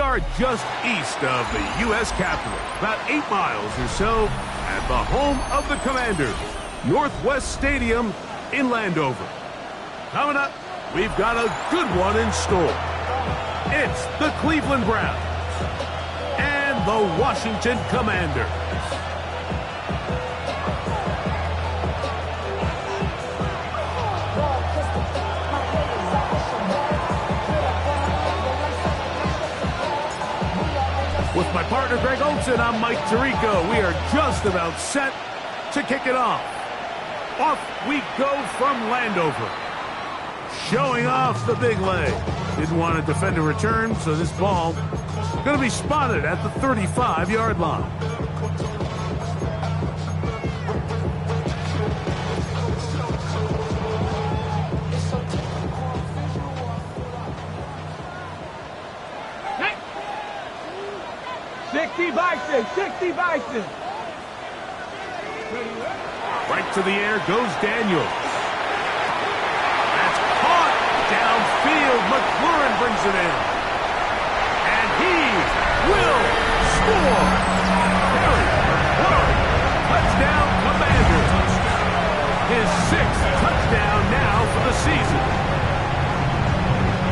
are just east of the U.S. Capitol, about 8 miles or so, at the home of the Commanders, Northwest Stadium in Landover. Coming up, we've got a good one in store. It's the Cleveland Browns and the Washington Commanders. With my partner, Greg Olson, I'm Mike Tirico. We are just about set to kick it off. Off we go from Landover. Showing off the big leg. Didn't want to defend a return, so this ball going to be spotted at the 35-yard line. Sixty Bison. Right to the air goes Daniels. That's caught downfield. McLaurin brings it in. And he will score. Terry McLaurin. Touchdown, Commanders. His 6th touchdown now for the season.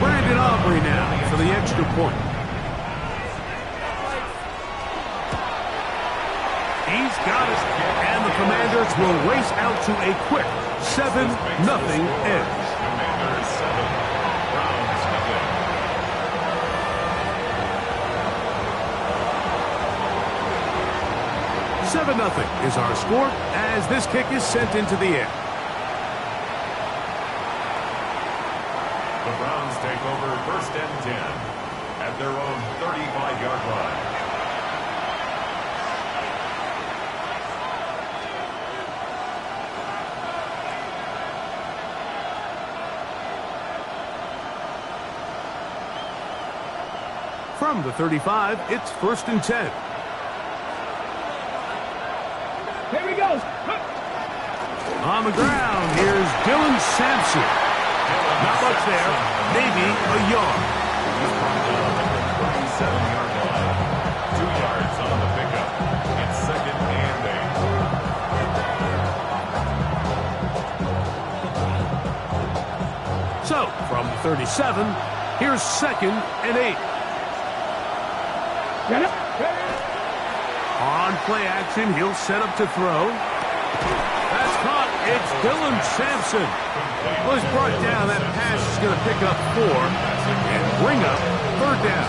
Brandon Aubrey now for the extra point. He's got it, and the Commanders will race out to a quick 7-0 edge. 7-0 is our score as this kick is sent into the air. The Browns take over 1st and 10 at their own 35-yard line. From the 35, it's 1st and 10. Here he goes. On the ground, here's Dylan Sampson. Not much there, maybe a yard. 37-yard line. 2 yards on the pickup. It's 2nd and 8. So, from the 37, here's 2nd and 8. On play action, he'll set up to throw. That's caught. It's Dylan Sampson. Well, he's brought down. That pass is going to pick up 4 and bring up 3rd down.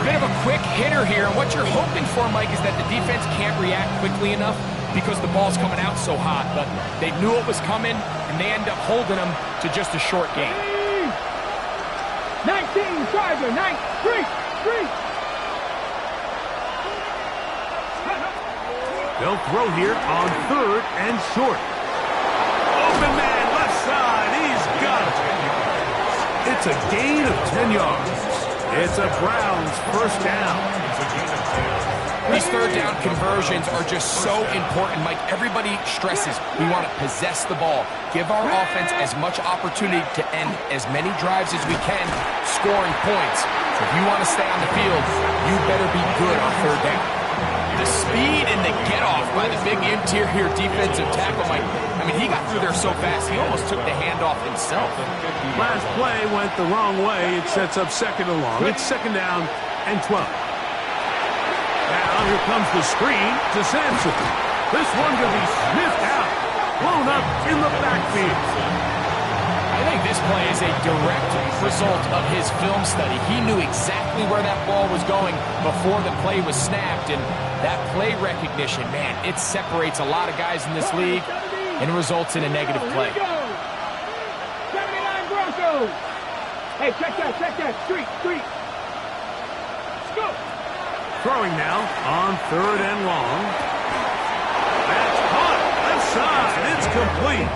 A bit of a quick hitter here, and what you're hoping for, Mike, is that the defense can't react quickly enough because the ball's coming out so hot. But they knew it was coming, and they end up holding them to just a short gain. 19, Charger, 3. They'll throw here on 3rd and short. Open man, left side. He's got it. It's a gain of 10 yards. It's a Browns 1st down. These 3rd down conversions are just so important, Mike. Everybody stresses we want to possess the ball. Give our offense as much opportunity to end as many drives as we can, scoring points. So if you want to stay on the field, you better be good on 3rd down. The speed and the get-off by the big interior defensive tackle, Mike. I mean, he got through there so fast, he almost took the handoff himself. Last play went the wrong way. It sets up 2nd and long. It's 2nd down and 12. Now here comes the screen to Sampson. This one going to be sniffed out, blown up in the backfield. I think this play is a direct result of his film study. He knew exactly where that ball was going before the play was snapped, and that play recognition, man, it separates a lot of guys in this league and results in a negative play. 79 Broncos. Hey, check that. Street. Let's go. Throwing now on 3rd and long. That's caught. Left side. It's complete.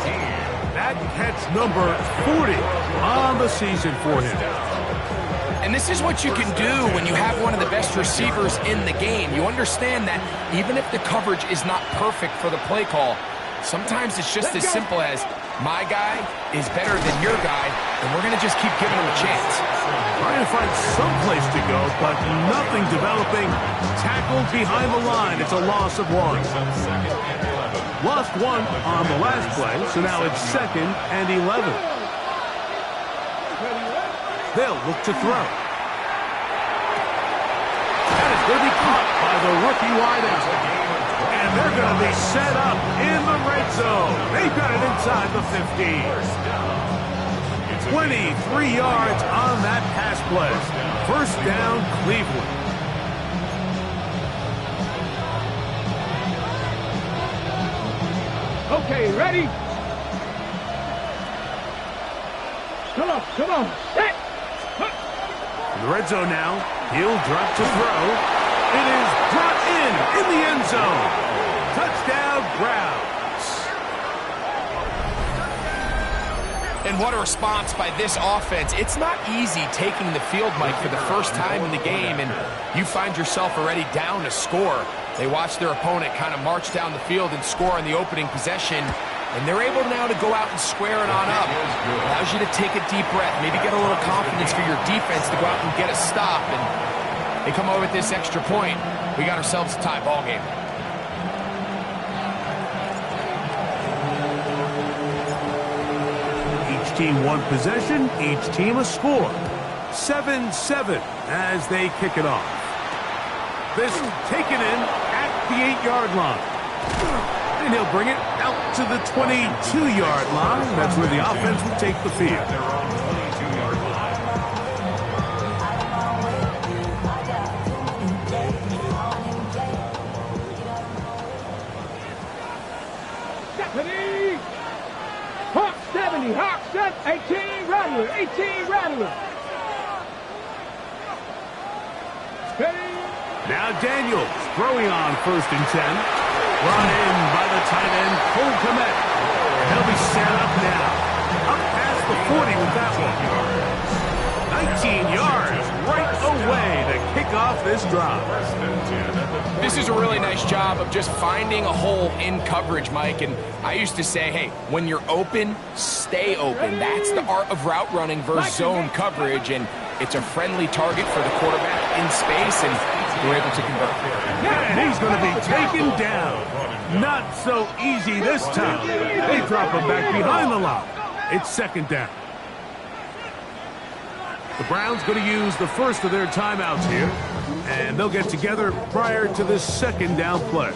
That catch number 40 on the season for him. And this is what you can do when you have one of the best receivers in the game. You understand that even if the coverage is not perfect for the play call, sometimes it's just as simple as My guy is better than your guy, and we're going to just keep giving him a chance. Trying to find some place to go, but nothing developing. Tackled behind the line. It's a loss of 1. Lost 1 on the last play, so now it's 2nd and 11. They'll look to throw. That is going to be caught by the rookie wideout. And they're going to be set up in the red zone. They've got it inside the 15. 23 yards on that pass play. First down, Cleveland. Okay, ready? Come on, set! In the red zone now, he'll drop to throw. It is brought in the end zone. Touchdown, Browns. And what a response by this offense. It's not easy taking the field, Mike, for the first time in the game, and you find yourself already down a score. They watch their opponent kind of march down the field and score on the opening possession, and they're able now to go out and square it on up. Allows you to take a deep breath, maybe get a little confidence for your defense to go out and get a stop, and they come over with this extra point. We got ourselves a tie ball game. Each team one possession, each team a score. 7-7 as they kick it off. This taken in at the 8-yard line. And he'll bring it out to the 22-yard line. That's where the offense will take the field. Stephanie! Hawk 70, Hawk 18, Rattler, 18, Rattler. Now Daniels throwing on 1st and 10. Brought in by the tight end, Cole Kmet. He'll be set up now. Up past the 40 with that one. 19 yards right away to kick off this drive. This is a really nice job of just finding a hole in coverage, Mike. And I used to say, hey, when you're open, stay open. That's the art of route running versus zone coverage. And it's a friendly target for the quarterback in space, and we're able to convert. And he's going to be taken down. Not so easy this time. They drop him back behind the line. It's 2nd down. The Browns going to use the first of their timeouts here, and they'll get together prior to this 2nd down play.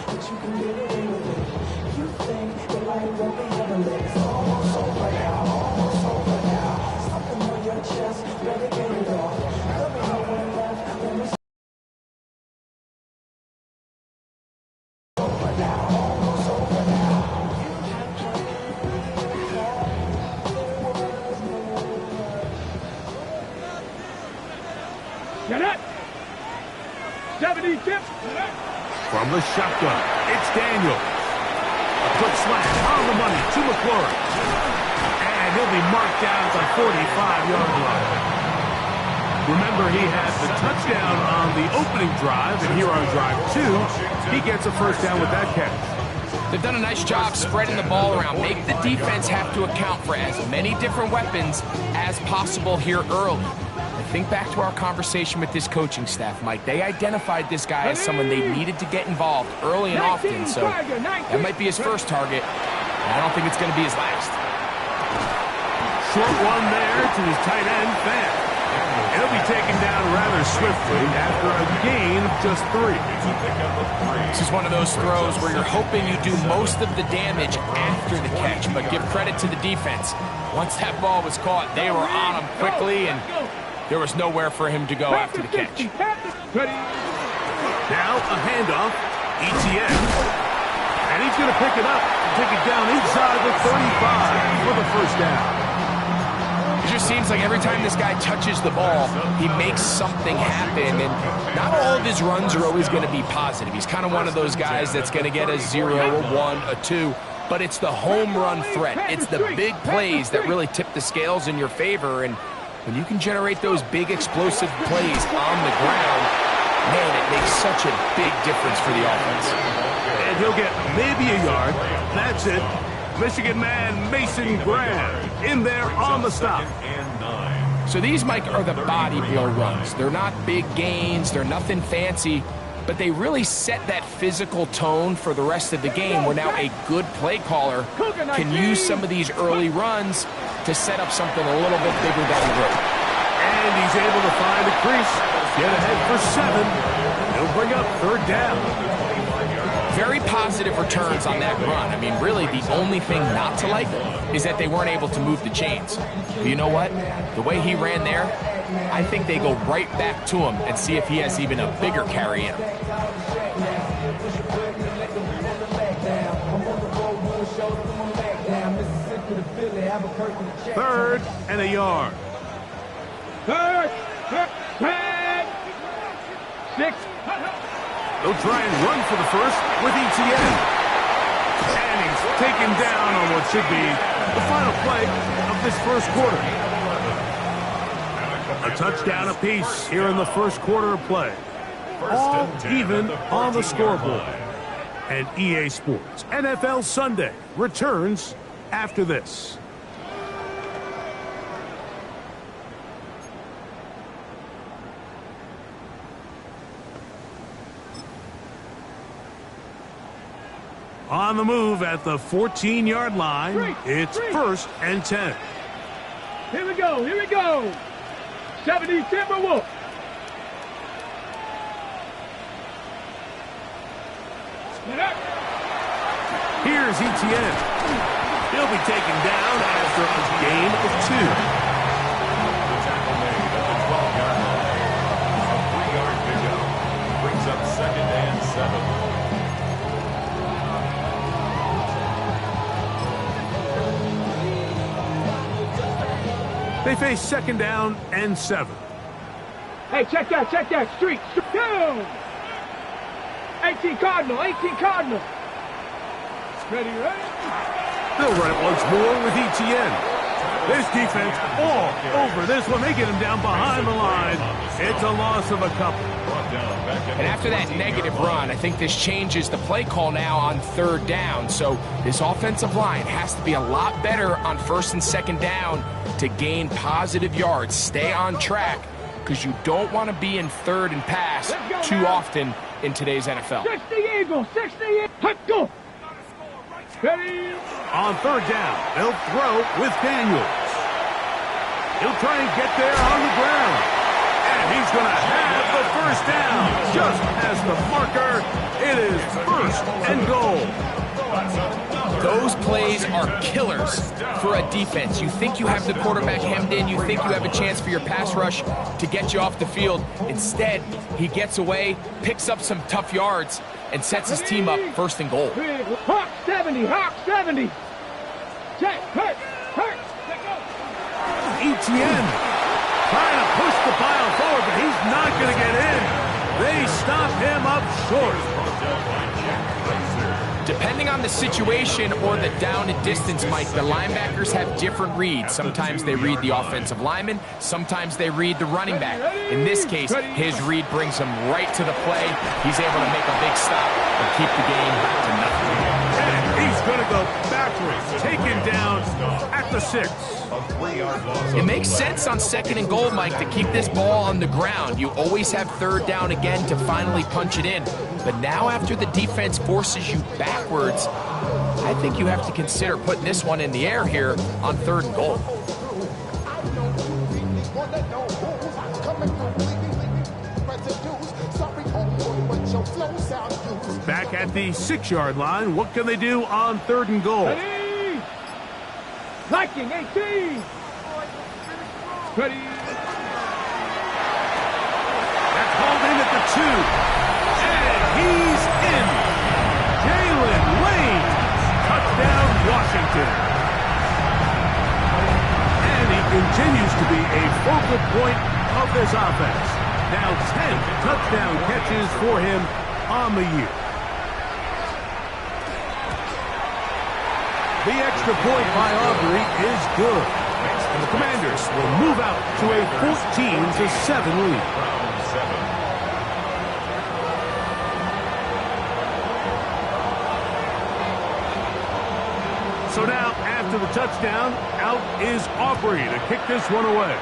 Get it! 70 tip. From the shotgun, it's Daniels. A quick slant on the money to McClure. And he'll be marked down at the 45-yard line. Remember, he had the touchdown on the opening drive, and here on drive 2, he gets a first down with that catch. They've done a nice job spreading the ball around. Make the defense have to account for as many different weapons as possible here early. Think back to our conversation with this coaching staff, Mike. They identified this guy as someone they needed to get involved early and often, so that might be his first target. I don't think it's going to be his last. Short one there to his tight end, Fant. He'll be taken down rather swiftly after a gain of just 3. This is one of those throws where you're hoping you do most of the damage after the catch, but give credit to the defense. Once that ball was caught, they were on him quickly, and there was nowhere for him to go after the catch. Now a handoff, ETN, and he's going to pick it up and take it down inside the 35 for the first down. It just seems like every time this guy touches the ball, he makes something happen, and not all of his runs are always going to be positive. He's kind of one of those guys that's going to get a 0, a 1, a 2, but it's the home run threat. It's the big plays that really tip the scales in your favor, and when you can generate those big explosive plays on the ground, man, it makes such a big difference for the offense. And he'll get maybe a yard. That's it. Michigan man Mason Graham in there on the stop. And 9. So these, Mike, are the body blow runs. They're not big gains. They're nothing fancy. But they really set that physical tone for the rest of the game where now a good play caller can use some of these early runs to set up something a little bit bigger down the road. And he's able to find a crease, get ahead for 7. He'll bring up 3rd down. Very positive returns on that run. I mean, really, the only thing not to like is that they weren't able to move the chains. But you know what? The way he ran there, I think they go right back to him and see if he has even a bigger carry in him. 3rd and a yard. 3rd, 6. They'll try and run for the first with ETN. And he's taken down on what should be the final play of this first quarter. A touchdown apiece here in the first quarter of play. All even on the scoreboard. And EA Sports NFL Sunday returns after this. On the move at the 14-yard line, it's 1st and 10. Here we go, here we go. 70 Timberwolves. Here's ETN. He'll be taken down after a gain of 2. The tackle made at the 12-yard line. A 3-yard pickup brings up 2nd and 7. They face 2nd down and 7. Hey, check that. Street. Down. 18 Cardinal. Ready. They'll run it once more with ETN. This defense all over this one. They get him down behind the line. It's a loss of a couple. And after that negative run, I think this changes the play call now on 3rd down. So this offensive line has to be a lot better on 1st and 2nd down to gain positive yards. Stay on track because you don't want to be in 3rd and pass too often in today's NFL. 60 Eagles. 60 Eagles. Let's go. Ready. On 3rd down, they'll throw with Daniels. He'll try and get there on the ground. And he's going to have the 1st down. Just as the marker, it is 1st and goal. Those plays are killers for a defense. You think you have the quarterback hemmed in. You think you have a chance for your pass rush to get you off the field. Instead, he gets away, picks up some tough yards, and sets his team up 1st and goal. Hawk 70. Check. Hurt. ETN trying to push the pile forward, but he's not going to get in. They stop him up short. Depending on the situation or the down and distance, Mike, the linebackers have different reads. Sometimes they read the offensive lineman. Sometimes they read the running back. In this case, his read brings him right to the play. He's able to make a big stop and keep the game to nothing. And he's going to go backwards, taken down at the 6. It makes sense on 2nd and goal, Mike, to keep this ball on the ground. You always have 3rd down again to finally punch it in. But now after the defense forces you backwards, I think you have to consider putting this one in the air here on 3rd and goal. Back at the 6-yard line, what can they do on 3rd and goal? Ready. Liking 18. Ready. That's hauled in at the 2. And he's in. Jalen Lane. Touchdown, Washington. And he continues to be a focal point of this offense. Now 10 touchdown catches for him on the year. The extra point by Aubrey is good. And the Commanders will move out to a 14-7 lead. So now, after the touchdown, out is Aubrey to kick this one away.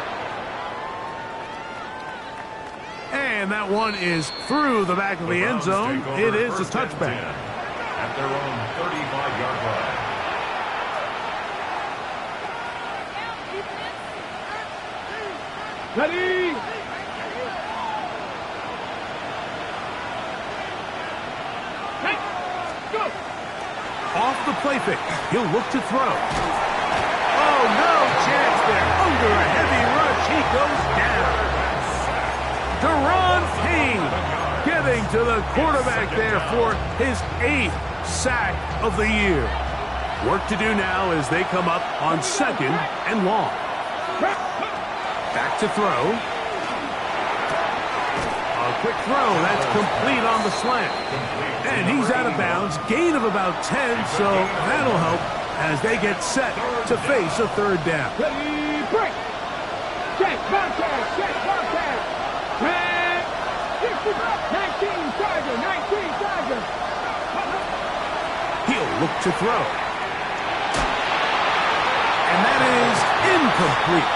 And that one is through the back of the end zone. It is a touchback. At their own 35-yard line. Ready? Hey, go! Off the play fake. He'll look to throw. Oh, no chance there. Under a heavy rush, he goes down. Deron Payne getting to the quarterback there for his 8th sack of the year. Work to do now as they come up on 2nd and long. Back to throw. A quick throw. That's complete on the slant. And he's out of bounds. Gain of about 10, so that'll help as they get set to face a 3rd down. Ready, break! Check, contact, check, contact! 19 Tiger, 19 Tiger! He'll look to throw. And that is incomplete.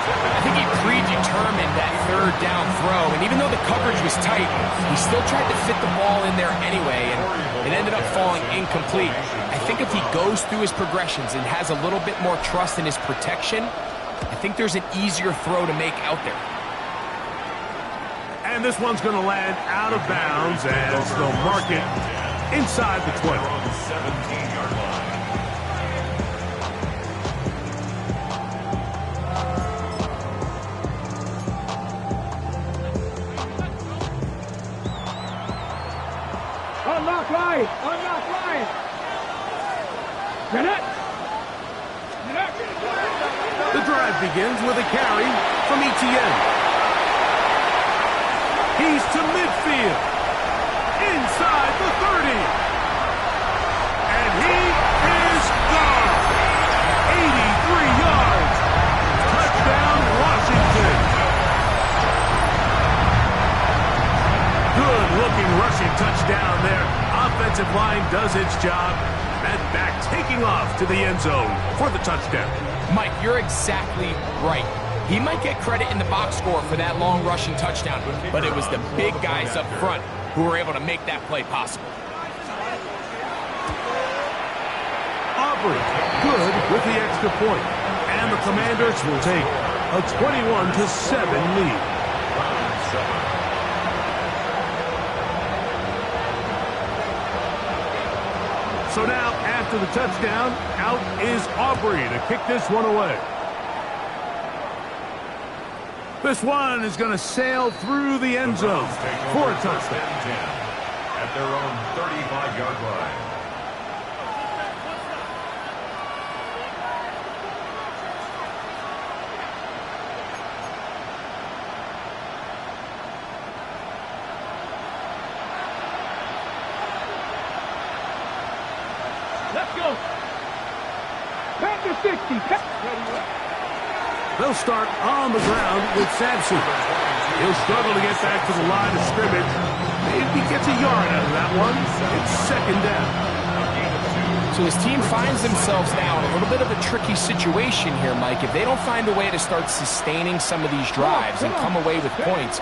I think he predetermined that 3rd down throw, and even though the coverage was tight, he still tried to fit the ball in there anyway, and it ended up falling incomplete. I think if he goes through his progressions and has a little bit more trust in his protection, I think there's an easier throw to make out there. And this one's going to land out of bounds as they'll mark it inside the 20. 17-yard line. Unlock line! Unlock line! Gannett! The drive begins with a carry from Etienne. He's to midfield. Inside the 30. And he is gone. 83 yards. Touchdown, Washington. Good-looking rushing touchdown there. Offensive line does its job. That back taking off to the end zone for the touchdown. Mike, you're exactly right. He might get credit in the box score for that long rushing touchdown, but it was the big guys up front who were able to make that play possible. Aubrey, good with the extra point. And the Commanders will take a 21-7 lead. So now, after the touchdown, out is Aubrey to kick this one away. This one is going to sail through the end zone for a touchdown. At their own 35-yard line. Let's go! Back to 60. They'll start on the ground with Sampson. He'll struggle to get back to the line of scrimmage. If he gets a yard out of that one, it's 2nd down. So his team finds themselves now in a little bit of a tricky situation here, Mike. If they don't find a way to start sustaining some of these drives and come away with points,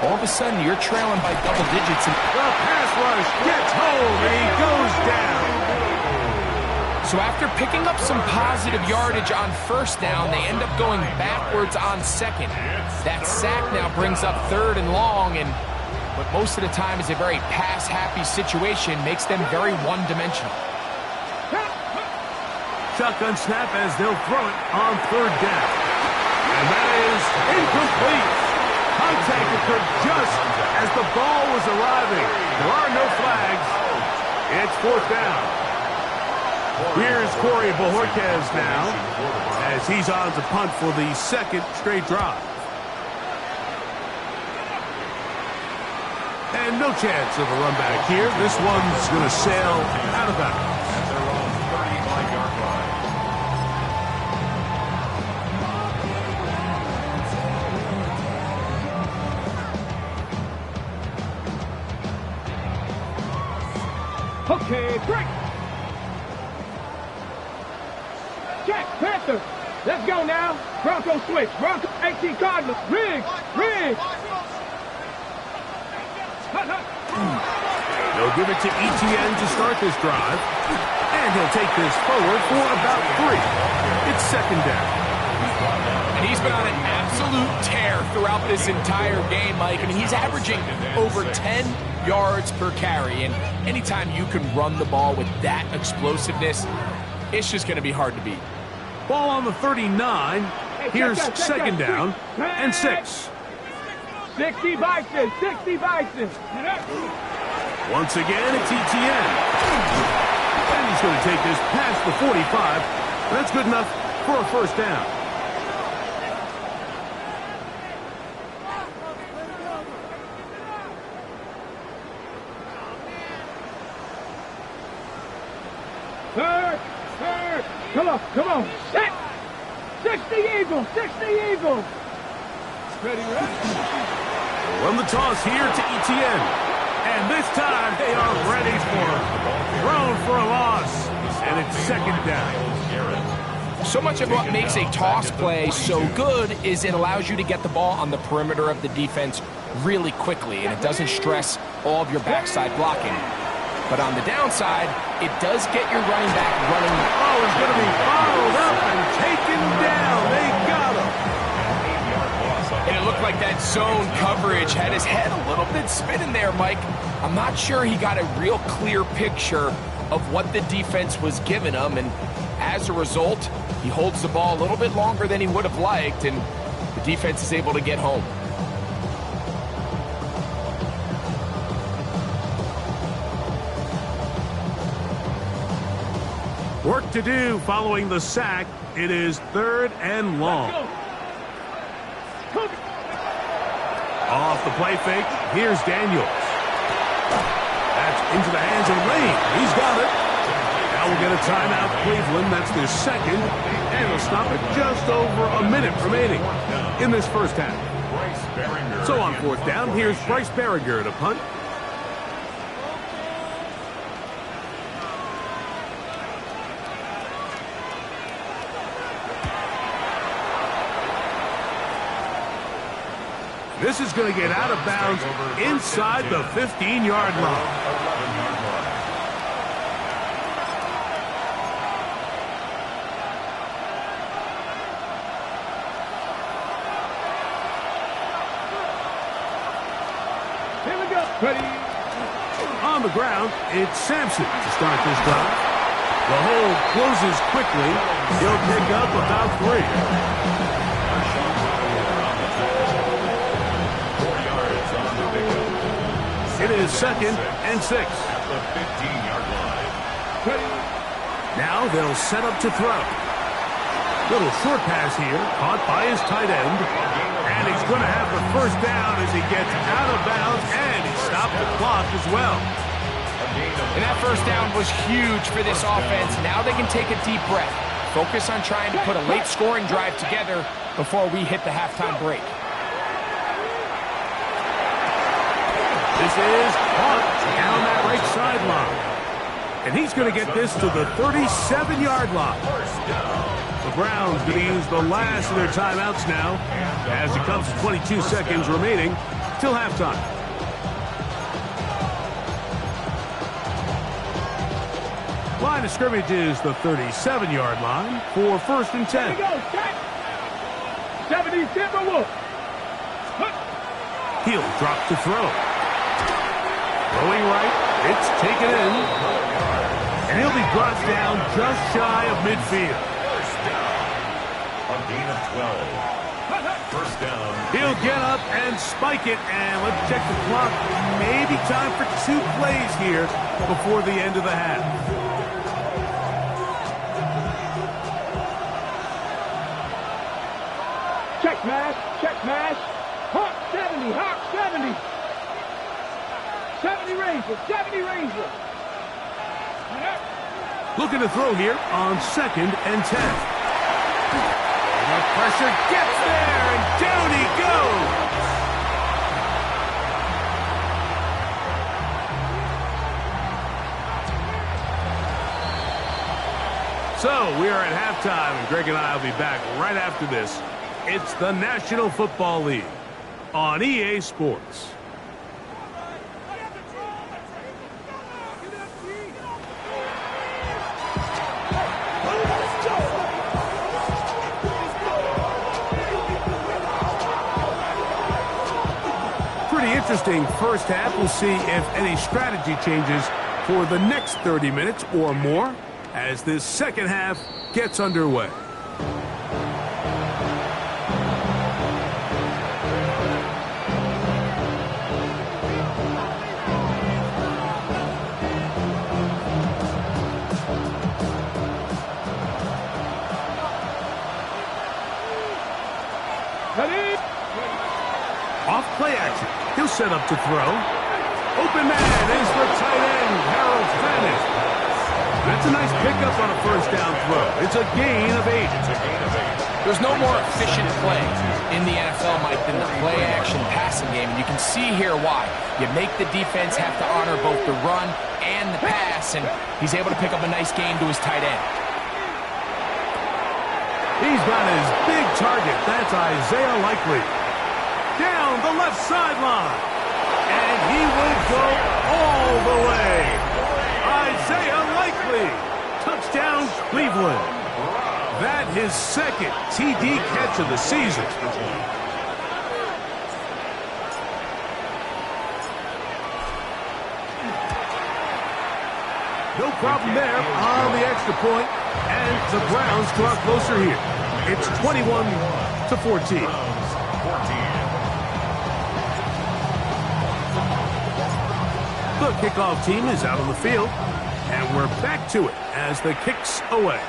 all of a sudden you're trailing by double digits. The pass rush gets home, and he goes down. So after picking up some positive yardage on 1st down, they end up going backwards on 2nd. That sack now brings up 3rd and long, and what most of the time is a very pass-happy situation makes them very one-dimensional. Shotgun snap as they'll throw it on 3rd down. And that is incomplete. Contact occurred just as the ball was arriving. There are no flags. It's 4th down. Here's Corey Bojorquez now as he's on to punt for the 2nd straight drive. And no chance of a run back here. This one's going to sail out of bounds. At their own 35-yard line. Okay, break! Panthers. Let's go now. Bronco switch. Bronco 18 Cardinals. Riggs. Riggs. They'll give it to Etienne to start this drive. And he'll take this forward for about 3. It's second down. And he's been on an absolute tear throughout this entire game, Mike. I mean, he's averaging over 10 yards per carry. And anytime you can run the ball with that explosiveness, it's just going to be hard to beat. Ball on the 39. Here's second down and 6. 60 Bison. 60 Bison. Once again, it's Etienne. And he's going to take this past the 45. That's good enough for a first down. Third. Come on. Set. 60 Eagles. 60 Eagles. Ready. From the toss here to Etienne. And this time they are ready for it. Thrown for a loss. And it's second down. So much of what makes a toss play so good is it allows you to get the ball on the perimeter of the defense really quickly, and it doesn't stress all of your backside blocking. But on the downside, it does get your running back running. Oh, he's going to be followed up and taken down. They got him. And it looked like that zone coverage had his head a little bit spinning there, Mike. I'm not sure he got a real clear picture of what the defense was giving him, and as a result, he holds the ball a little bit longer than he would have liked, and the defense is able to get home. Work to do following the sack. It is third and long. Off the play fake, here's Daniels. That's into the hands of Lane. He's got it. Now we'll get a timeout, Cleveland. That's their second. And they'll stop it just over a minute remaining in this first half. So on fourth down, here's Bryce Berringer to punt. This is going to get out of bounds inside the 15-yard line. Here we go. Ready. On the ground, it's Sampson to start this drive. The hole closes quickly. He'll pick up about 3. It is second and 6. At the 15-yard line. Now they'll set up to throw. Little short pass here, caught by his tight end. And he's going to have the first down as he gets out of bounds, and he stopped the clock as well. And that first down was huge for this offense. Now they can take a deep breath. Focus on trying to put a late scoring drive together before we hit the halftime break. This is caught down that right sideline. And he's going to get this to the 37-yard line. The Browns going to use the last of their timeouts now as it comes to 22 seconds remaining till halftime. Line of scrimmage is the 37-yard line for first and 10. Here we go. 70 Timberwolves. He'll drop to throw. Throwing right, it's taken in. And he'll be brought down just shy of midfield. First down. A gain of 12. First down. He'll get up and spike it, and let's check the clock. Maybe time for 2 plays here before the end of the half. Check mash. Hawk 70, Hawk 70. 70 Ranger. Looking to throw here on second and 10. And the pressure gets there, and down he goes. So we are at halftime, and Greg and I will be back right after this. It's the National Football League on EA Sports. Pretty interesting first half. We'll see if any strategy changes for the next 30 minutes or more as this second half gets underway. Off play action. He'll set up to throw. Open man is the tight end, Harold Fanish. That's a nice pickup on a first down throw. It's a gain of 8. There's no more efficient play in the NFL, Mike, than the play-action passing game, and you can see here why. You make the defense have to honor both the run and the pass, and he's able to pick up a nice gain to his tight end. He's got his big target. That's Isaiah Likely. Down the left sideline. And he will go all the way. Isaiah Likely. Touchdown, Cleveland. That his second TD catch of the season. No problem there on the extra point. And the Browns draw closer here. It's 21-14. The kickoff team is out on the field, and we're back to it as the kick's away.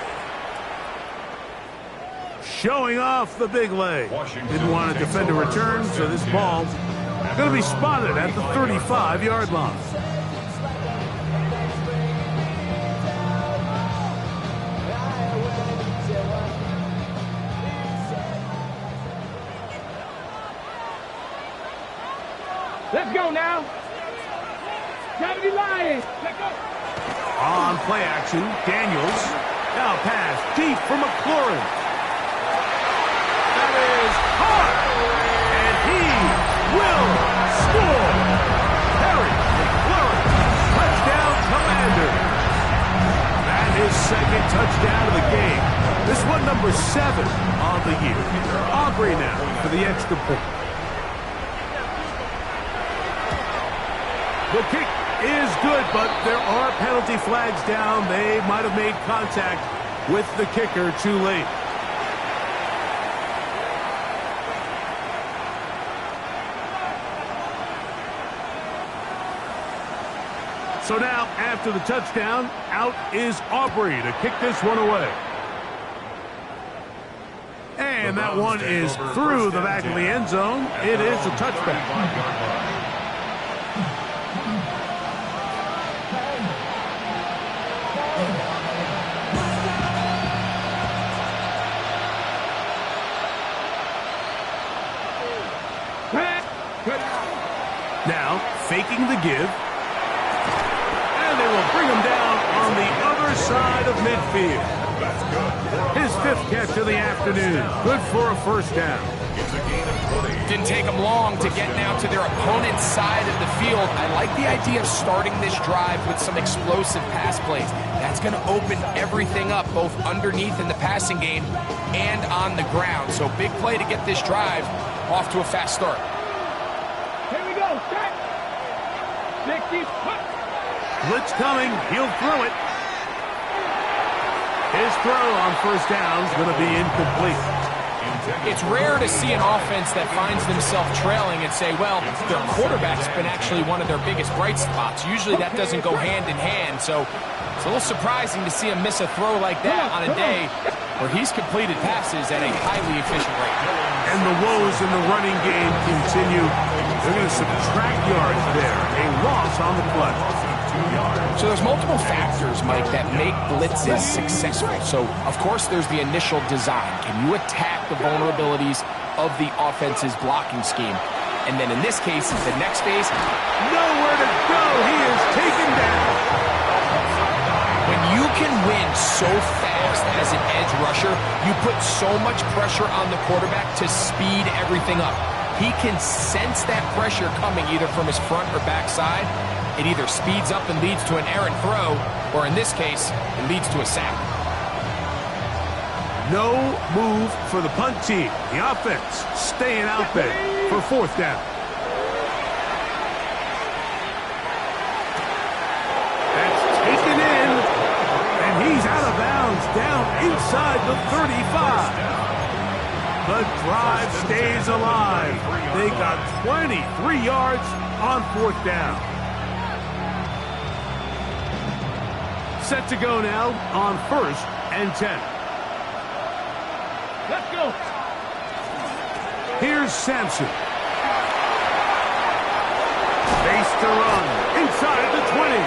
Showing off the big leg. Didn't want to defend a return, so this ball going to be spotted at the 35-yard line. Let's go now. Gotta be lying. Let's go. On play action, Daniels. Now pass deep for McLaurin. That is hard. And he will score. Terry McLaurin. Touchdown, Commanders. That is second touchdown of the game. This one number 7 on the year. Aubrey now for the extra point. The kick is good, but there are penalty flags down. They might have made contact with the kicker too late. So now, after the touchdown, out is Aubrey to kick this one away. And that one is through the back of the end zone. It is a touchback. Now, faking the give. And they will bring him down on the other side of midfield. His 5th catch of the afternoon. Good for a first down. Didn't take them long to get now to their opponent's side of the field. I like the idea of starting this drive with some explosive pass plays. That's going to open everything up, both underneath in the passing game and on the ground. So big play to get this drive off to a fast start. Here we go. Set. 60. Blitz coming. He'll throw it. His throw on first down is going to be incomplete. It's rare to see an offense that finds themselves trailing and say, well, their quarterback's been actually one of their biggest bright spots. Usually that doesn't go hand in hand, so it's a little surprising to see him miss a throw like that on a day where he's completed passes at a highly efficient rate. And the woes in the running game continue. They're going to subtract yards there. A loss on the play. So there's multiple factors, Mike, that make blitzes successful. So, of course, there's the initial design. Can you attack the vulnerabilities of the offense's blocking scheme? And then in this case, the next phase, nowhere to go. He is taken down. when you can win so fast rusher, you put so much pressure on the quarterback to speed everything up. He can sense that pressure coming either from his front or back side. It either speeds up and leads to an errant throw, or in this case, it leads to a sack. No move for the punt team. The offense staying out there for fourth down. That's taken in, and he's out of bounds down inside the 35. The drive stays alive. They got 23 yards on fourth down. Set to go now on 1st and 10. Let's go. Here's Sampson. Face to run inside the 20.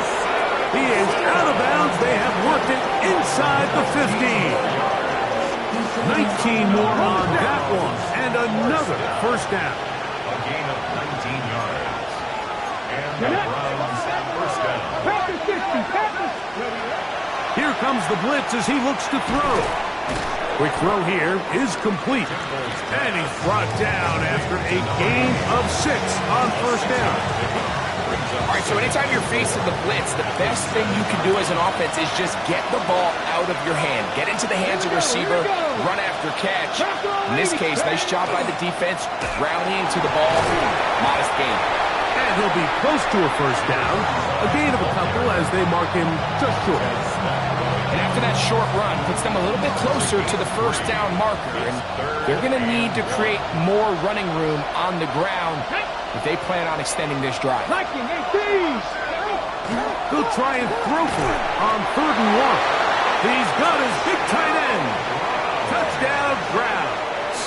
He is out of bounds. They have worked it inside the 15. 19 more on that one, and another first down. A gain of 19 yards. And the Browns first down. Packers 60. Packers. Here comes the blitz as he looks to throw. Quick throw here is complete. And he's brought down after a gain of 6 on first down. All right, so anytime you're facing the blitz, the best thing you can do as an offense is just get the ball out of your hand. Get into the hands of the receiver, run after catch. In this case, nice job by the defense, rallying to the ball, modest gain. And he'll be close to a first down. A gain of a couple as they mark him just short. And after that short run, puts them a little bit closer to the first down marker. And they're going to need to create more running room on the ground if they plan on extending this drive. Liking 18. He'll try and throw for it on 3rd and 1. He's got his big tight end. Touchdown, Browns.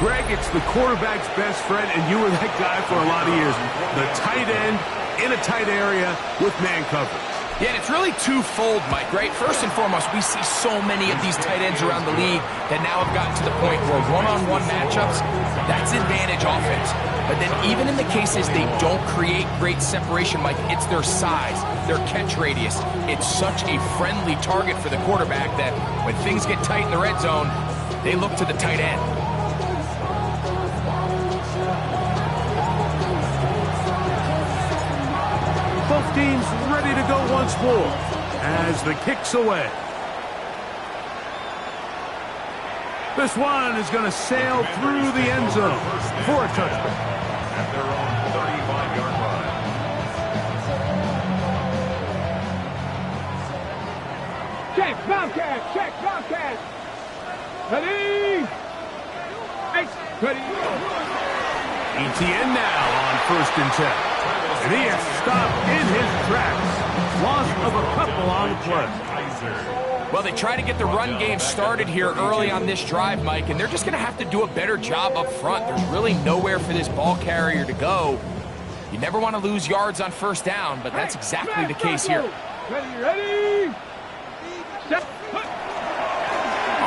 Greg, it's the quarterback's best friend, and you were that guy for a lot of years. The tight end in a tight area with man coverage. Yeah, and it's really twofold, Mike, right? First and foremost, we see so many of these tight ends around the league that now have gotten to the point where one-on-one matchups, that's advantage offense. But then even in the cases they don't create great separation, Mike, it's their size, their catch radius. It's such a friendly target for the quarterback that when things get tight in the red zone, they look to the tight end. Both teams ready to go once more as the kick's away. This one is going to sail through the end zone for a touchdown. At their own 35-yard line. Check, Bobcat. Check, Bobcat. Ready. Ready. ETN now on 1st and 10. And he is stopped in his tracks. Loss of a couple on the play. Well, they try to get the run game started here early on this drive, Mike, and they're just going to have to do a better job up front. There's really nowhere for this ball carrier to go. You never want to lose yards on first down, but that's exactly the case here. Ready.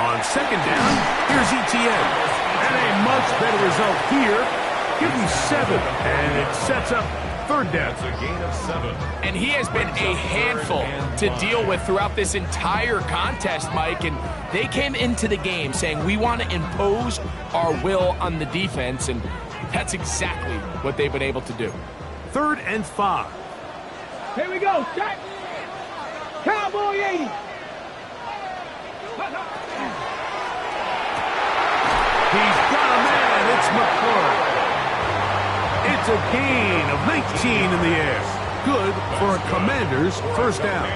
On 2nd down, here's ETN. And a much better result here. Give him 7, and it sets up 3rd down. That's a gain of 7. And he has been a handful to deal with throughout this entire contest, Mike. And they came into the game saying, we want to impose our will on the defense. And that's exactly what they've been able to do. 3rd and 5. Here we go. Check. Cowboy 80. He's got a man. It's McCord. It's a gain of 19 in the air. Good for a Commander's first down.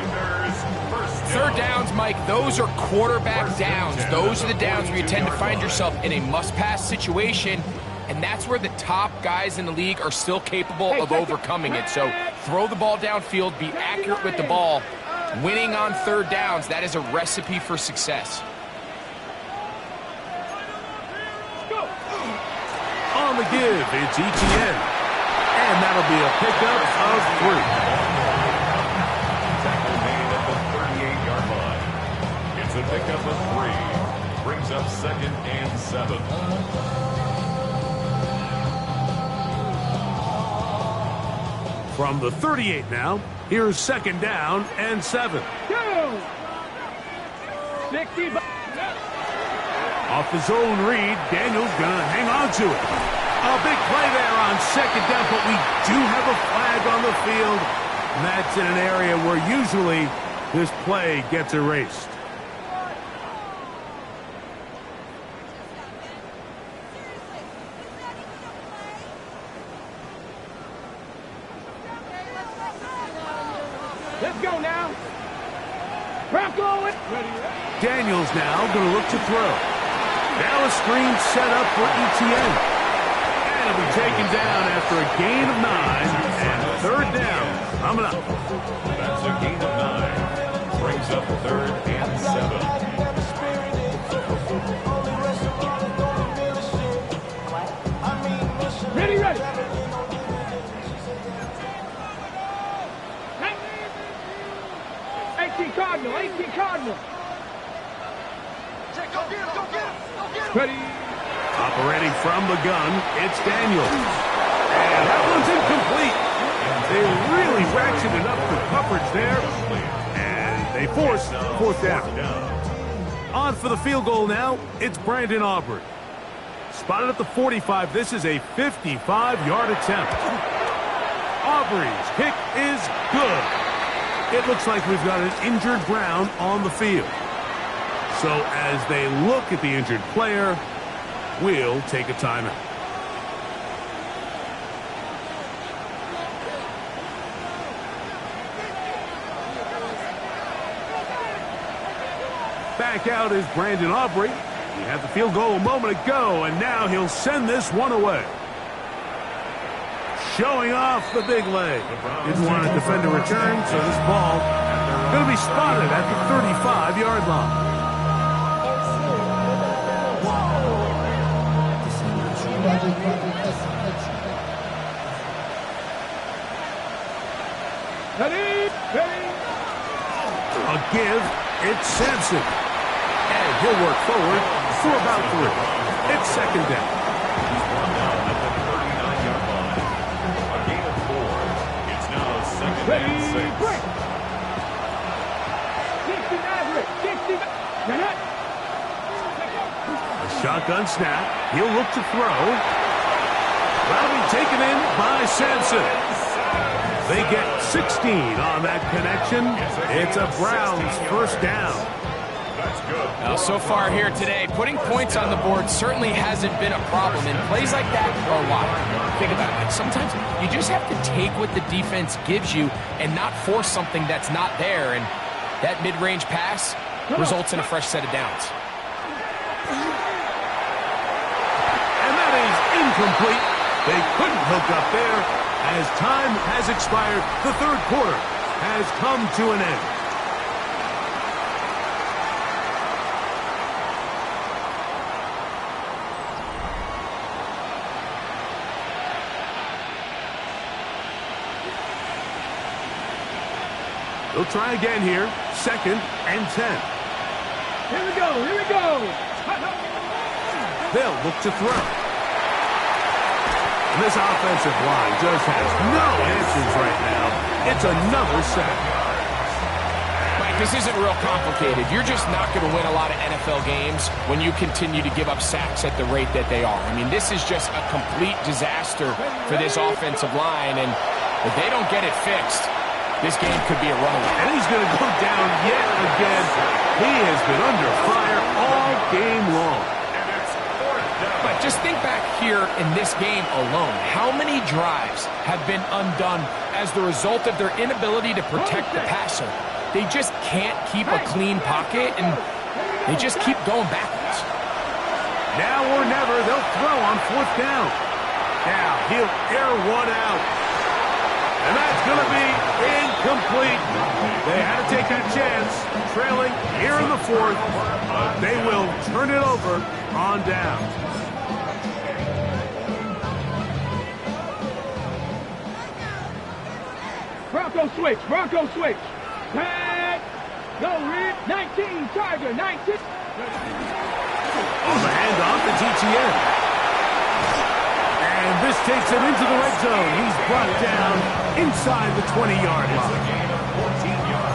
3rd downs, Mike, those are quarterback downs. Those are the downs where you tend to find yourself in a must-pass situation, and that's where the top guys in the league are still capable of overcoming it. So throw the ball downfield, be accurate with the ball. Winning on 3rd downs, that is a recipe for success. On the give, it's ETN. And that'll be a pickup of 3. Tackle made at the 38-yard line. It's a pickup of 3. Brings up 2nd and 7. From the 38 now, here's 2nd down and 7. Go. 60. Off his own read, Daniels gonna hang on to it. A big play there on second down, but we do have a flag on the field. And that's in an area where usually this play gets erased. Let's go now. Bronco. Daniels now going to look to throw. Now a screen set up for Etienne. And it'll be taken down after a gain of 9 and third down. Coming up. That's a gain of 9. Brings up 3rd and 7. Ready, ready. 18 Cardinal, 18 Cardinal. Go get him, go get him, go get him. Ready. Operating from the gun, it's Daniels. And that one's incomplete. They really ratcheted up the coverage there. And they forced fourth down. On for the field goal now, it's Brandon Aubrey. Spotted at the 45, this is a 55-yard attempt. Aubrey's kick is good. It looks like we've got an injured Brown on the field. So as they look at the injured player, we'll take a timeout. Back out is Brandon Aubrey. He had the field goal a moment ago, and now he'll send this one away. Showing off the big leg. Didn't want to defend a return, so this ball going to be spotted at the 35-yard line. Ready, ready. A give, it's Sampson. And he'll work forward for about 3. It's second down. He's brought down at the 39-yard line. A gain of 4. It's now 2nd Ready, and 6. break. 60 Maverick, 60. A shotgun snap. He'll look to throw. That'll be taken in by Sampson. They get 16 on that connection. It's a Browns first down. That's good. Now, so far here today, putting points on the board certainly hasn't been a problem, and plays like that are why. Think about it. Like, sometimes you just have to take what the defense gives you and not force something that's not there, and that mid-range pass results in a fresh set of downs. And that is incomplete. They couldn't hook up there. As time has expired, the third quarter has come to an end. They'll try again here. 2nd and 10. Here we go, here we go. They'll look to throw. And this offensive line just has no answers right now. It's another sack. Mike, this isn't real complicated. You're just not going to win a lot of NFL games when you continue to give up sacks at the rate that they are. I mean, this is just a complete disaster for this offensive line, and if they don't get it fixed, this game could be a runaway. And he's going to go down yet again. He has been under fire all game long. But just think back here in this game alone. How many drives have been undone as the result of their inability to protect the passer? They just can't keep a clean pocket, and they just keep going backwards. Now or never, they'll throw on 4th down. Now he'll air one out. And that's going to be incomplete. They had to take that chance, trailing here in the 4th. They will turn it over on down. Bronco switch, Bronco switch. Tag. Go, Reed. 19, Tiger, 19. On the handoff, it's Etienne. And this takes him into the red zone. He's brought down inside the 20-yard line.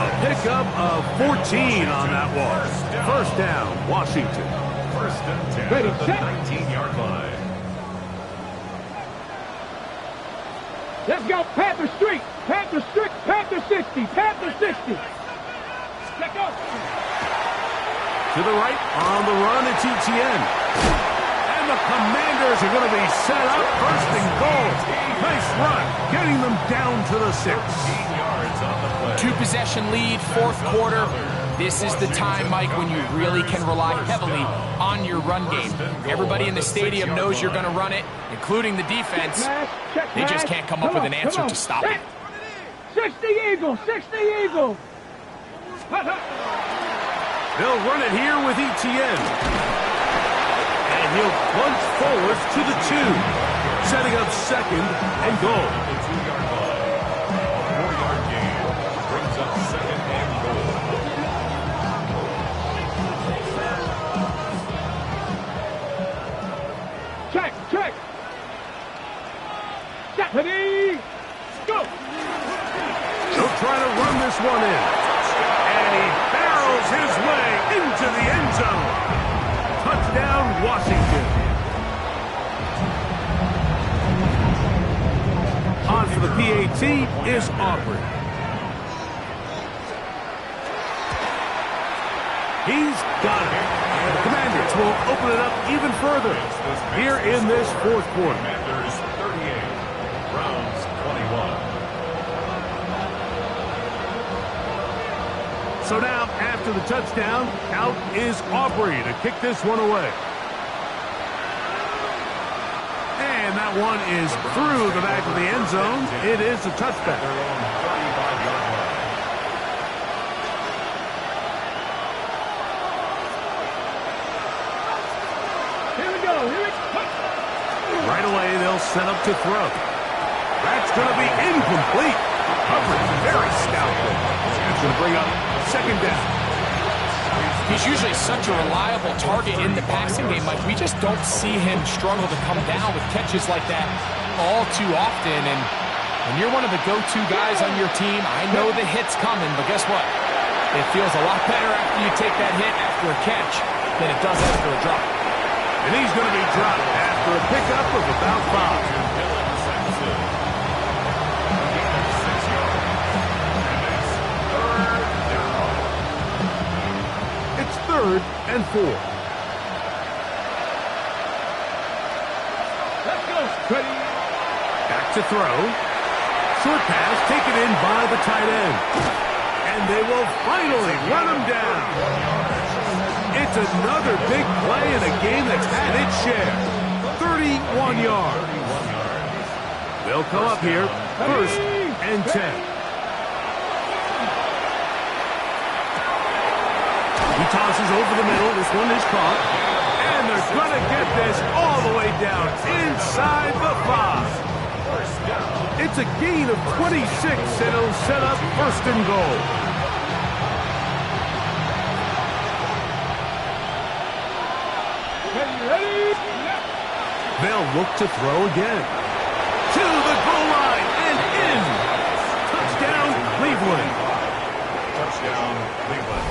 A pickup of 14 on that walk. First down, Washington. First and 10 Ready, at the set. 19-yard line. Let's go, Panther Street, Panther Street, Panther 60, Panther 60. Let's go. To the right, on the run, it's Etienne. And the Commanders are going to be set up first and goal. Nice run, getting them down to the 6. 15 yards on the play. Two-possession lead, fourth quarter. This is the time, Mike, when you really can rely heavily on your run game. Everybody in the stadium knows you're going to run it, including the defense. They just can't come up with an answer to stop it. 60 Eagle, 60 Eagle. They'll run it here with Etienne. And he'll plunge forward to the 2, setting up second and goal. The 2-yard line. 4-yard gain brings up second and goal. Check, check. Ready, go. They'll try to run this one in. And he barrels his way into the end zone. Touchdown, Washington. On for the PAT is Aubrey. He's got it. And the Commanders will open it up even further here in this fourth quarter. Commanders 38, Browns 21. So now, after the touchdown, out is Aubrey to kick this one away. And that one is through the back of the end zone. It is a touchback. Their own 35-yard line. Here we go, here we go. Right away, they'll set up to throw. That's going to be incomplete. Coverage very stout. That's going to bring up second down. He's usually such a reliable target in the passing game. Like, we just don't see him struggle to come down with catches like that all too often. And when you're one of the go-to guys on your team, I know the hit's coming, but guess what? It feels a lot better after you take that hit after a catch than it does after a drop. And he's going to be dropped after a pickup of about 5. Dillon Saxon. A gain of 6 yards. And it's third down. It's 3rd and 4. Let's go. Ready. Back to throw. Short pass taken in by the tight end. And they will finally run him down. It's another big play in a game that's had its share. 31 yards. They'll come up here, 1st and 10. He tosses over the middle. This one is caught. And they're going to get this all the way down inside the 5. It's a gain of 26, and it'll set up 1st and goal. Ready. They'll look to throw again. To the goal line and in. Touchdown, Cleveland. Touchdown, Cleveland.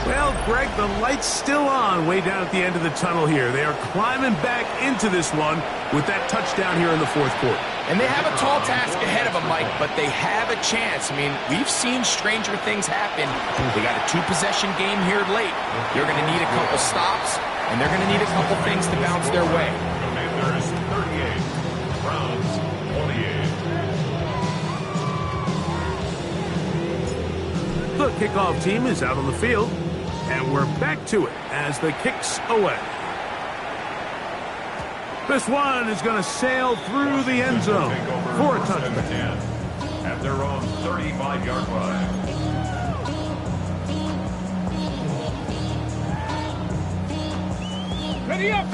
Well, Greg, the light's still on way down at the end of the tunnel here. They are climbing back into this one with that touchdown here in the 4th quarter. And they have a tall task ahead of them, Mike, but they have a chance. I mean, we've seen stranger things happen. They got a 2-possession game here late. They're going to need a couple stops, and they're going to need a couple things to bounce their way. Commanders 38, Browns 28. The kickoff team is out on the field, and we're back to it as the kick's away. This one is going to sail through the end zone for a touchdown. At their own 35-yard line. Ready up.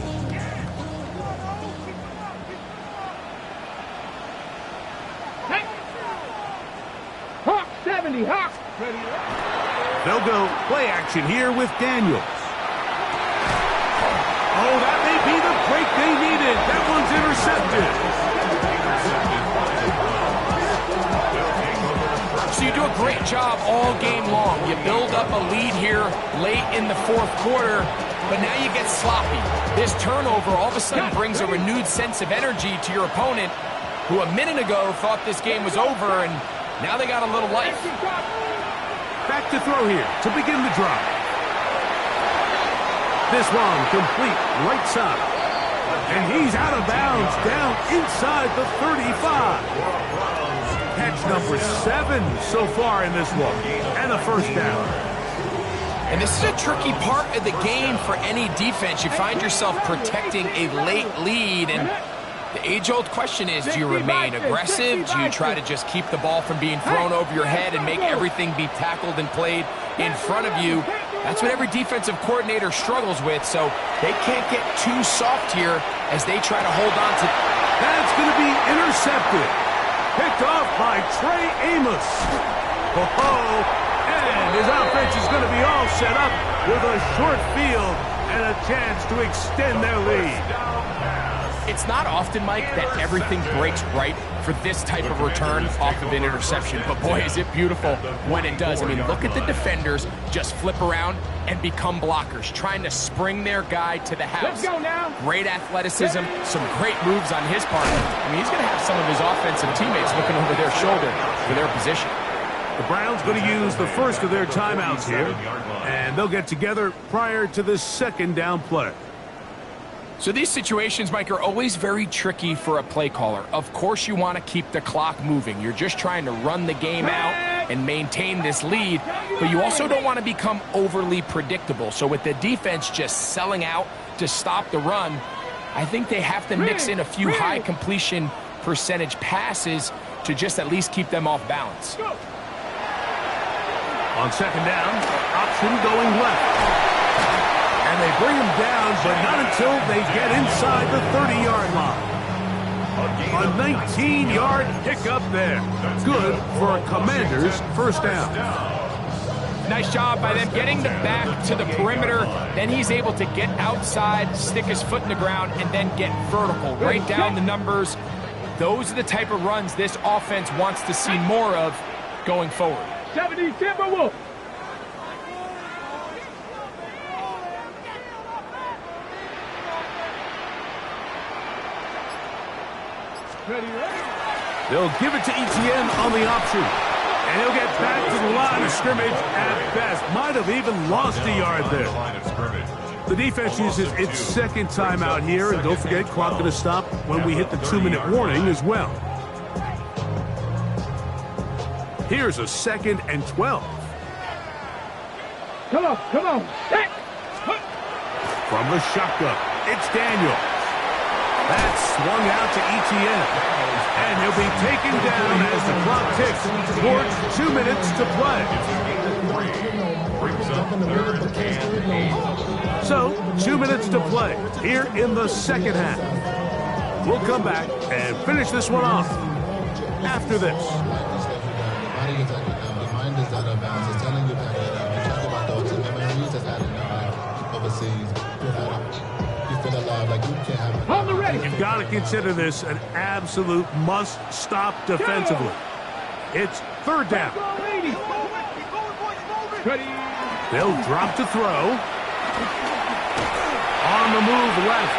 Hey. Hawk 70, Hawk. Ready up. They'll go play action here with Daniels. Oh, that may be the break they needed. That one's intercepted. So you do a great job all game long. You build up a lead here late in the fourth quarter, but now you get sloppy. This turnover all of a sudden brings a renewed sense of energy to your opponent, who a minute ago thought this game was over, and now they got a little life. Back to throw here to begin the drive. This one complete right side. And he's out of bounds down inside the 35. Catch number 7 so far in this one. And a first down. And this is a tricky part of the game for any defense. You find yourself protecting a late lead, and the age-old question is, do you remain aggressive? Do you try to just keep the ball from being thrown over your head and make everything be tackled and played in front of you? That's what every defensive coordinator struggles with, so they can't get too soft here as they try to hold on to. That's going to be intercepted. Picked off by Trey Amos. And his offense is going to be all set up with a short field and a chance to extend their lead. It's not often, Mike, that everything breaks right for this type of return off of an interception. But boy, is it beautiful when it does. I mean, look at the defenders just flip around and become blockers, trying to spring their guy to the house. Let's go now. Great athleticism, some great moves on his part. I mean, he's going to have some of his offensive teammates looking over their shoulder for their position. The Browns going to use the first of their timeouts here, and they'll get together prior to the second down play. So these situations, Mike, are always very tricky for a play caller. Of course you want to keep the clock moving. You're just trying to run the game out and maintain this lead, but you also don't want to become overly predictable. So with the defense just selling out to stop the run, I think they have to mix in a few high completion percentage passes to just at least keep them off balance. On second down, option going left. And they bring him down, but not until they get inside the 30-yard line. A 19-yard pickup there. Good for a Commanders first down. Nice job by them getting the back to the perimeter. Then he's able to get outside, stick his foot in the ground, and then get vertical. Right down the numbers. Those are the type of runs this offense wants to see more of going forward. 70 Timberwolves. They'll give it to Etienne on the option. And he'll get back to the line of scrimmage at best. Might have even lost a yard there. The defense uses its second timeout here. And don't forget, clock going to stop when we hit the 2-minute warning as well. Here's a 2nd and 12. Come on. Set. From the shotgun, it's Daniel. That's swung out to Etienne. And he'll be taken down as the clock ticks towards 2 minutes to play. So, 2 minutes to play here in the second half. We'll come back and finish this one off after this. On the ready. You've got to consider this an absolute must-stop defensively. It's third down. They'll drop to throw. On the move left.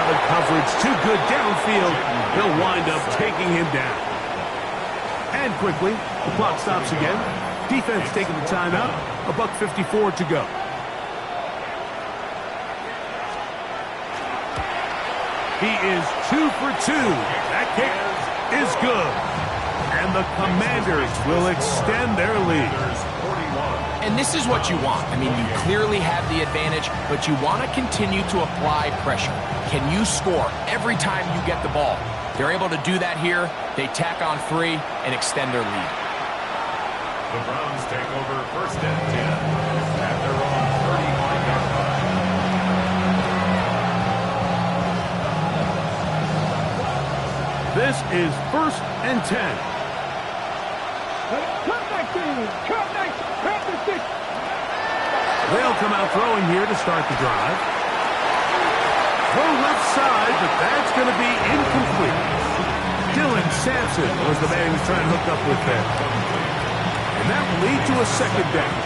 The coverage too good downfield. They'll wind up taking him down. And quickly, the clock stops again. Defense taking the timeout. $1:54 to go. He is 2 for 2. That kick is good. And the Commanders will extend their lead. And this is what you want. I mean, you clearly have the advantage, but you want to continue to apply pressure. Can you score every time you get the ball? They're able to do that here. They tack on 3 and extend their lead. The Browns take over first and 10 at their own 31-yard line. This is first and 10. They'll come out throwing here to start the drive. Throw left side, but that's going to be incomplete. Dylan Sampson was the man he was trying to hook up with there. And that will lead to a second down.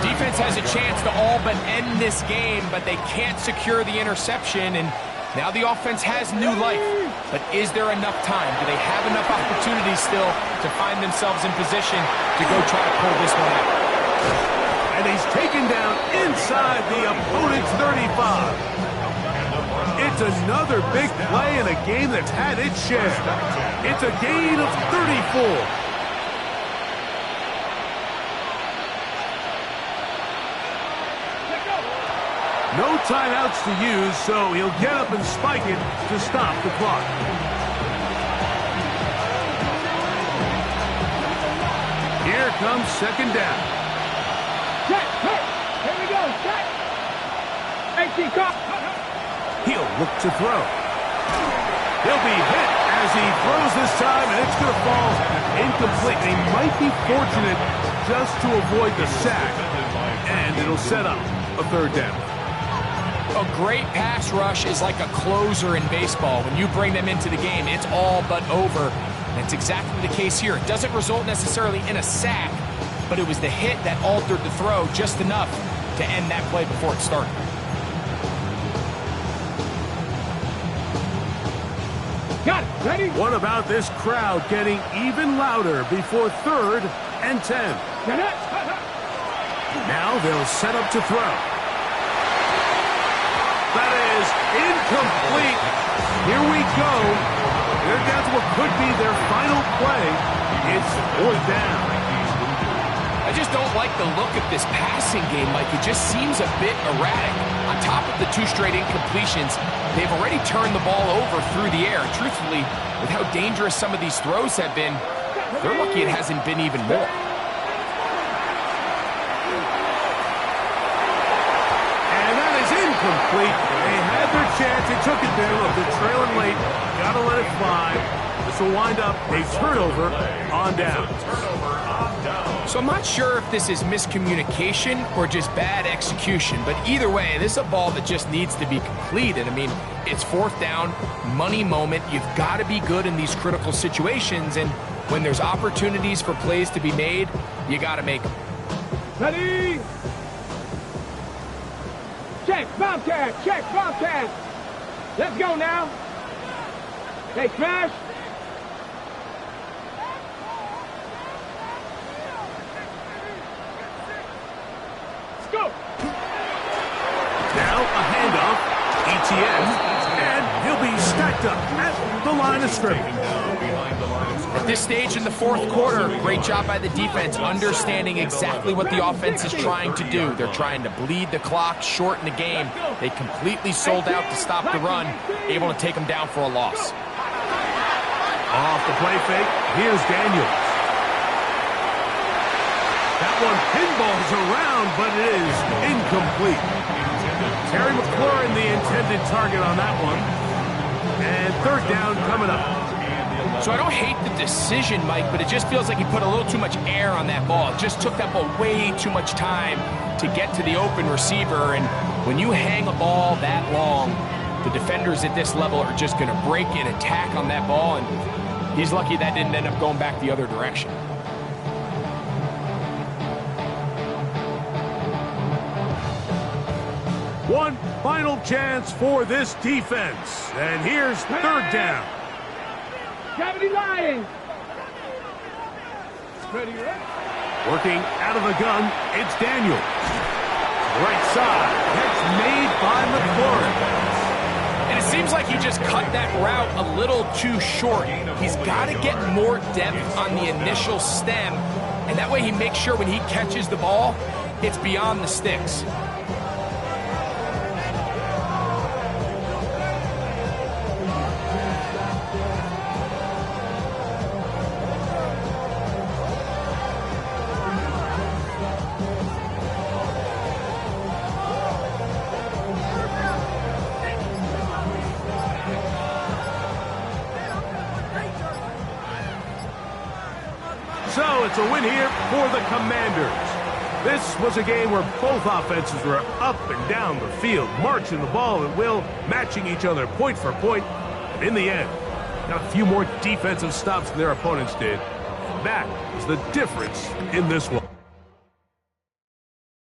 Defense has a chance to all but end this game, but they can't secure the interception, and now the offense has new life. But is there enough time? Do they have enough opportunities still to find themselves in position to go try to pull this one out? And he's taken down inside the opponent's 35. It's another big play in a game that's had its share. It's a gain of 34. No timeouts to use, so he'll get up and spike it to stop the clock. Here comes second down. Check, hey, here we go, check. 18 cop. He'll look to throw. He'll be hit as he throws this time, and it's going to fall incomplete. They might be fortunate just to avoid the sack, and it'll set up a third down. A great pass rush is like a closer in baseball. When you bring them into the game, it's all but over. And it's exactly the case here. It doesn't result necessarily in a sack, but it was the hit that altered the throw just enough to end that play before it started. Got it, ready? What about this crowd getting even louder before 3rd and 10? Get it. Now they'll set up to throw. That is incomplete. Here we go. They're down to what could be their final play. It's 4th down. I just don't like the look of this passing game, Mike. It just seems a bit erratic. On top of the 2 straight incompletions, they've already turned the ball over through the air. Truthfully, with how dangerous some of these throws have been, they're lucky it hasn't been even more. Complete. They had their chance. They took it there. Look, they're trailing late. Got to let it fly. This will wind up a turnover on down. So I'm not sure if this is miscommunication or just bad execution, but either way, this is a ball that just needs to be completed. I mean, it's 4th down, money moment. You've got to be good in these critical situations, and when there's opportunities for plays to be made, you got to make them. Ready? Check, Bobcat, check, Bobcat. Let's go now. Hey, Crash. Let's go. Now a handoff, ETN, and he'll be stacked up at the line of scrimmage. At this stage in the 4th quarter, great job by the defense understanding exactly what the offense is trying to do. They're trying to bleed the clock, shorten the game. They completely sold out to stop the run, able to take them down for a loss. Off the play fake, here's Daniels. That one pinballs around, but it is incomplete. Terry McLaurin, the intended target on that one. And 3rd down coming up. So I don't hate the decision, Mike, but it just feels like he put a little too much air on that ball. It just took that ball way too much time to get to the open receiver. And when you hang a ball that long, the defenders at this level are just going to break and attack on that ball. And he's lucky that didn't end up going back the other direction. One final chance for this defense. And here's 3rd down. Gravity Lions. Ready, right? Working out of the gun, it's Daniels. Right side. That's made by McLaurin. And it seems like he just cut that route a little too short. He's got to get more depth on the initial stem, and that way he makes sure when he catches the ball, it's beyond the sticks. So it's a win here for the Commanders. This was a game where both offenses were up and down the field, marching the ball at will, matching each other point for point. And in the end, Got a few more defensive stops than their opponents did. That is the difference in this one.